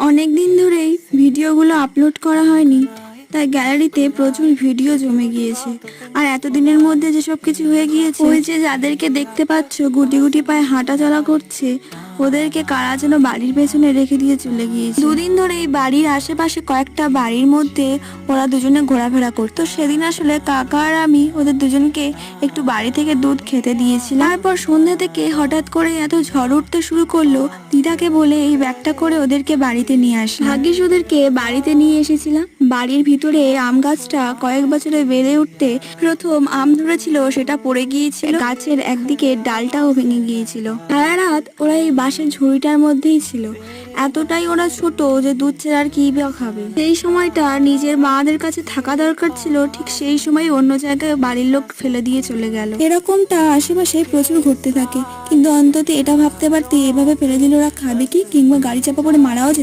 অনেক দিন ধরেই ভিডিওগুলো আপলোড করা হয়নি, তাই গ্যালারিতে প্রচুর ভিডিও জমে গিয়েছে। আর এতদিনের মধ্যে যেসব কিছু হয়ে গিয়েছে, ওই যে যাদেরকে দেখতে পাচ্ছ গুটি গুটি পায়ে হাঁটা চলা করছে, ওদেরকে কারা যেন বাড়ির পেছনে রেখে দিয়ে চলে গিয়েছে। দুদিন ধরে এই বাড়ির আশেপাশে কয়েকটা বাড়ির মধ্যে ওরা দুজনে ঘোরাফেরা করতো। সেদিন আসলে কাকা আর আমি ওদের দুজনকে একটু বাড়ি থেকে দুধ খেতে দিয়েছিলাম। তারপর সন্ধ্যা থেকে হঠাৎ করে এত ঝড় উঠতে শুরু করলো, দিদাকে বলে এই ব্যাগটা করে ওদেরকে বাড়িতে নিয়ে আসি। ভাগ্যিস ওদেরকে বাড়িতে নিয়ে এসেছিলাম। বাড়ির ভিতরে আম গাছটা কয়েক বছরে বেড়ে উঠতে প্রথম আম ধরেছিল, সেটা পড়ে গিয়েছিল, গাছের একদিকে ডালটাও ভেঙে গিয়েছিল। সারা রাত ওরা এই বাঁশের ঝুড়িটার মধ্যেই ছিল। এতটাই ওরা ছোট যে দুধ ছাড়া আর কি বা খাবে। সেই সময়টা নিজের মাদের কাছে থাকা দরকার ছিল, ঠিক সেই সময় অন্য জায়গায় বাড়ির লোক ফেলে দিয়ে চলে গেল। এরকমটা আশেপাশে প্রচুর ঘটতে থাকে, কিন্তু অন্তত এটা ভাবতে পারতে এভাবে ফেলে দিলে ওরা খাবে কি, কিংবা গাড়ি চাপা পড়ে মারাও যেতে